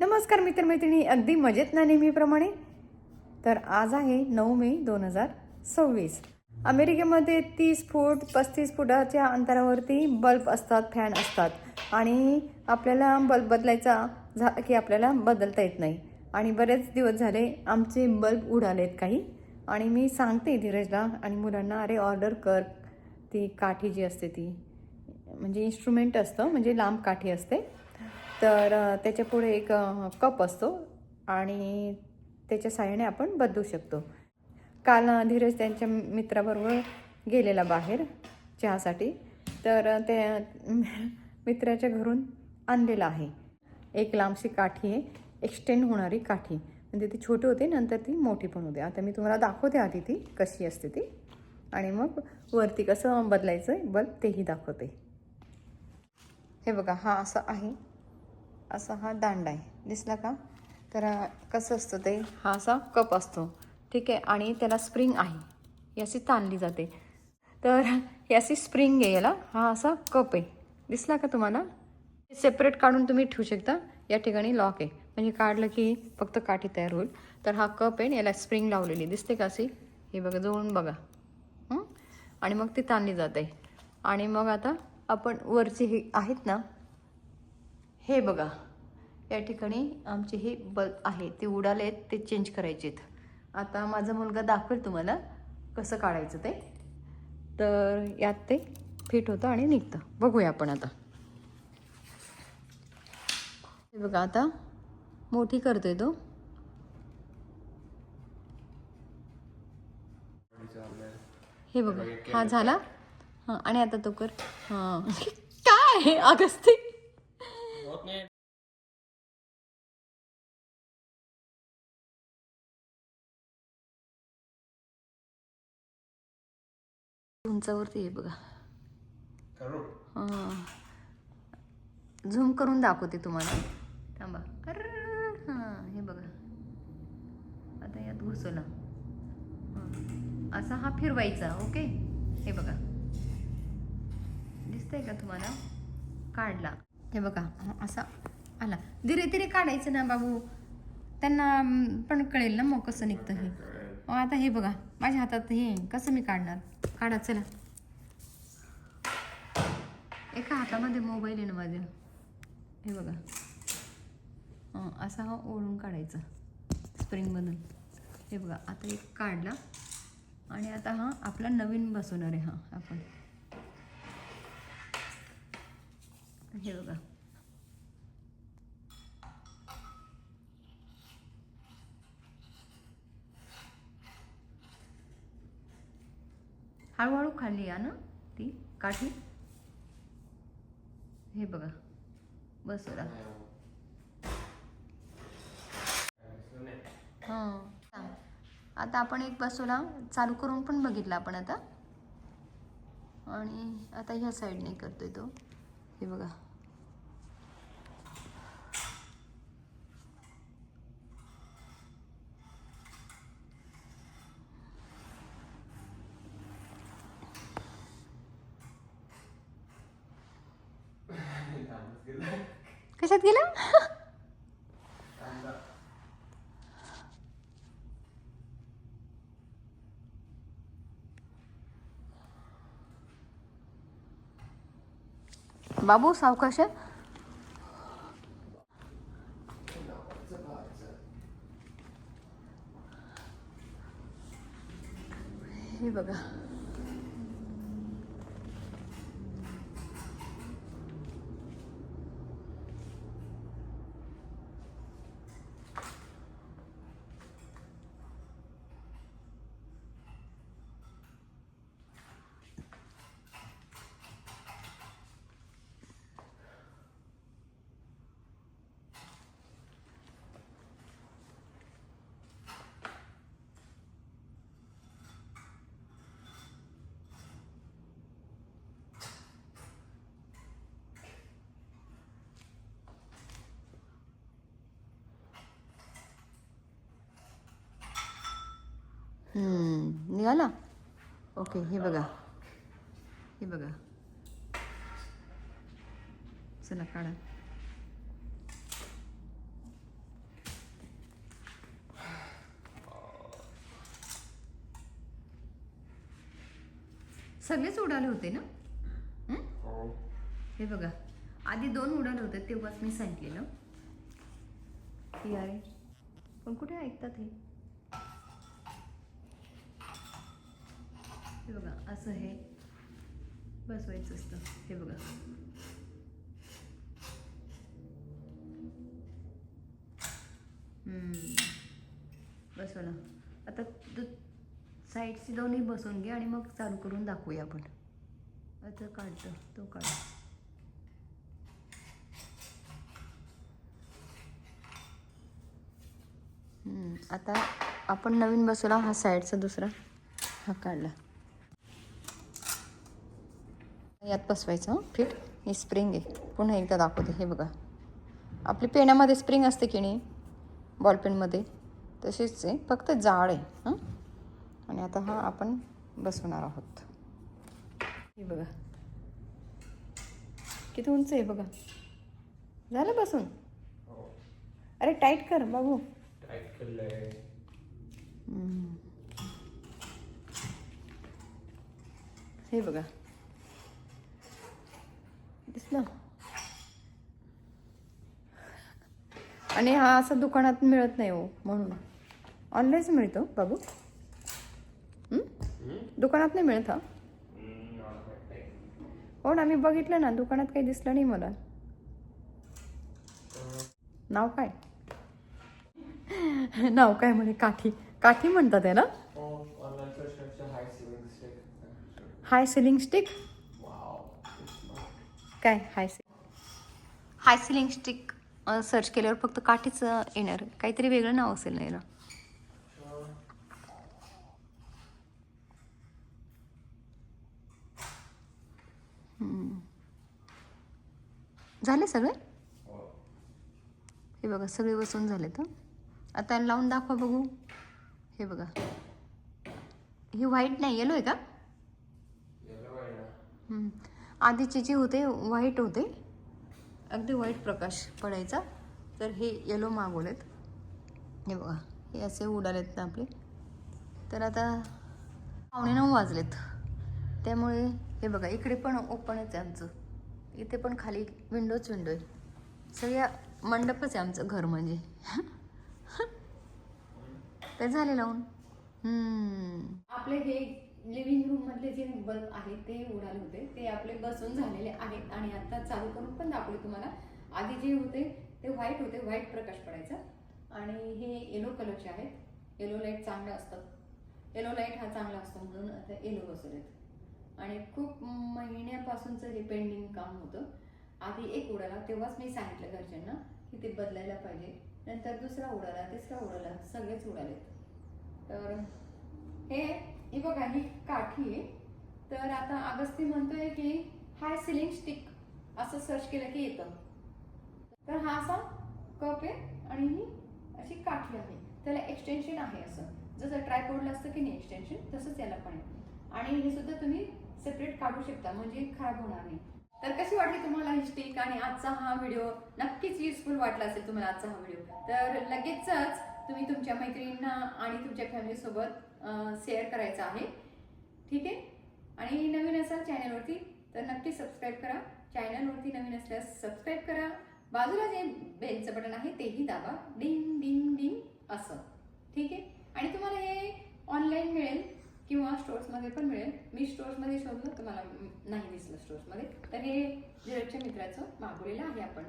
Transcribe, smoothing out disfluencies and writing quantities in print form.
नमस्कार मित्रमैत्रिणी, अगदी मजेत ना नेहमीप्रमाणे. तर आज आहे 9 मे 2026. अमेरिकेमध्ये 30 फूट 35 फुटाच्या अंतरावरती बल्ब असतात, फॅन असतात आणि आपल्याला बल्ब बदलायचा झाला की आपल्याला बदलता येत नाही. आणि बरेच दिवस झाले आमचे बल्ब उडालेत काही. आणि मी सांगते धीरजला आणि मुलांना, अरे ऑर्डर कर. ती काठी जी असते ती म्हणजे इन्स्ट्रुमेंट असतं, म्हणजे लांब काठी असते. तर त्याच्यापुढे एक कप असतो आणि त्याच्या साहाय्याने आपण बदलू शकतो. काल धीरज त्यांच्या मित्राबरोबर गेलेला बाहेर चहासाठी. तर त्या मित्राच्या घरून आणलेला आहे एक लांबशी काठी आहे, एक्सटेंड होणारी काठी. म्हणजे ती छोटी होते, नंतर ती मोठी पण होते. आता मी तुम्हाला दाखवते आधी ती कशी असते ती, आणि मग वरती कसं बदलायचं आहे बल्ब तेही दाखवते. हे बघा, हा असा आहे, असा हा दांडा आहे, दिसला का? तर कसं असतं ते, हा असा कप असतो, ठीक आहे, आणि त्याला स्प्रिंग आहे, ही अशी ताणली जाते. तर ही अशी स्प्रिंग आहे याला. हा असा कप आहे, दिसला का तुम्हाला? सेपरेट काढून तुम्ही ठेवू शकता. या ठिकाणी लॉक आहे, म्हणजे काढलं की फक्त काठी तयार होईल. तर हा कप आहे, याला स्प्रिंग लावलेली दिसते का अशी? हे बघा, जवळून बघा. आणि मग ती ताणली जाते. आणि मग आता आपण वरचे हे आहेत ना, हे बघा, या ठिकाणी आमचे हे बल्ब आहे ते उडालेत, ते चेंज करायचेत. आता माझा मुलगा दाखवेल तुम्हाला कसं काढायचं ते. तर यात ते फिट होतं आणि निघतं. बघूया आपण आता. हे बघा, आता मोठी करतोय तो. हे बघा, हा झाला. हां, आणि आता तो कर. हां काय अगस्ती, उंचावरती आहे बघा. हां, झूम करून दाखवते तुम्हाला, थांबा. हां, हे बघा, आता यात घुसवला. असा हा फिरवायचा. ओके, हे बघा, दिसतंय का तुम्हाला? काढला, हे बघा, असा आला. धीरे धीरे काढायचं ना बाबू, त्यांना पण कळेल ना मग कसं निघतं हे. आता हे बघा, माझ्या हातात हे कसं मी काढणार? काढा चला. एका हातामध्ये मोबाईल आहे ना माझ्या. हे बघा, असा हा ओढून काढायचा स्प्रिंगमधून. हे बघा, आता एक काढला आणि आता हा आपला नवीन बसवणार आहे. हा आपण, हे बघा, हळूहळू खाली या ना ती काठी. हे बघा, बसवला. हां, आता आपण एक बसवला, चालू करून पण बघितला आपण आता. आणि आता ह्या साईडने करतोय तो. हे बघा, कशात गेला? बाबू सावकाश. हे बघा, निघाला. ओके, हे बघा, हे बघा, चला काढा. सगळेच उडाले होते ना? हे बघा, आधी 2 उडाले होते तेव्हाच मी सांगितलेलं की अरे, पण कुठे ऐकतात हे. हे बघा, असं हे बसवायचं असतं. हे बघा, बसवलं. आता साईडचे दोन्ही बसवून घे आणि मग चालू करून दाखवूया आपण. आता काढतो तो काढ. आता आपण नवीन बसवला हा साईडचा दुसरा हा काढला. यात बसवायचं फिट. ही स्प्रिंग आहे. पुन्हा एकदा दाखवते. हे बघा, आपली पेनामध्ये स्प्रिंग असते की नाही बॉलपेनमध्ये, तशीच आहे, फक्त जाड आहे. हां, आणि आता हा आपण बसवणार आहोत. हे बघा किती उंच आहे बघा. झालं बसून? अरे टाईट कर बाबू. टाईट केलंय. हे बघा, दिसलं? आणि हा असं दुकानात मिळत नाही हो, म्हणून ऑनलाईनच मिळतो बाबू. दुकानात नाही मिळत हा. हो ना, मी बघितलं ना, दुकानात काही दिसलं नाही मला. नाव काय? नाव काय म्हणे? काठी. काठी म्हणतात आहे ना? हाय सिलिंग स्टिक. काय हाय सिलिंग स्टिक सर्च केल्यावर फक्त काठीच येणार, काहीतरी वेगळं नाव असेल ना याला. झाले सगळे? हे बघा, सगळे बसून झाले. तर आता लावून दाखवा बघू. हे बघा, हे व्हाईट नाही, येलो आहे का? आधीचे जे होते व्हाईट होते, अगदी व्हाईट प्रकाश पडायचा, तर हे येलो मागवलेत. हे बघा, हे असे उडालेत ना आपले. तर आता 9:15 वाजलेत, त्यामुळे हे बघा, इकडे पण ओपनच आहे आमचं. इथे पण खाली विंडो आहे. सगळ्या मंडपच आहे आमचं घर म्हणजे. ते झाले लावून. आपले हे लिव्हिंग रूम मधले जे बल्ब आहेत ते उडाले होते, ते आपले बसून झालेले आहेत आणि आता चालू करून पण दाखवले तुम्हाला. आधी जे होते ते व्हाईट होते, व्हाईट प्रकाश पडायचा, आणि हे येलो कलरचे आहेत. येलो लाईट चांगलं असतं, येलो लाईट हा चांगला असतो म्हणून आता येलो बसवलेत. आणि खूप महिन्यापासूनचं हे पेंडिंग काम होतं. आधी एक उडाला, तेव्हाच मी सांगितलं घरच्यांना की ते बदलायला पाहिजे. नंतर दुसरा उडाला, तिसरा उडाला, सगळेच उडालेत. तर हे बघा, ही काठी आहे. तर आता अगस्ती म्हणतोय की हाय सिलिंग स्टिक असं सर्च केलं की येतं. तर हा असा कप आहे आणि ही अशी काठी आहे. त्याला एक्सटेन्शन आहे, असं जसं ट्रायपॉडला असतं की नाही एक्सटेन्शन, तसंच याला पण आहे. आणि हे सुद्धा तुम्ही सेपरेट काढू शकता, म्हणजे खराब होणार नाही. तर कशी वाटली तुम्हाला ही स्टिक आणि आजचा हा व्हिडिओ? नक्कीच युजफुल वाटला असेल तुम्हाला आजचा हा व्हिडिओ. तर लगेचच तुम्ही तुमच्या मैत्रिणींना आणि तुमच्या फॅमिलीसोबत शेअर करायचा आहे, ठीक आहे? आणि नवीन असाल चॅनलवरती तर नक्की सबस्क्राईब करा. चॅनलवरती नवीन असल्यास सबस्क्राईब करा. बाजूला जे बेलचं बटन आहे तेही दाबा, डिंग डिंग डिंग असं, ठीक आहे? आणि तुम्हाला हे ऑनलाईन मिळेल किंवा स्टोर्समध्ये पण मिळेल. मी स्टोर्समध्ये शोधलं तर मला नाही दिसलं स्टोर्समध्ये. तर हे धीरजच्या मित्राचं मागवलेलं आहे आपण.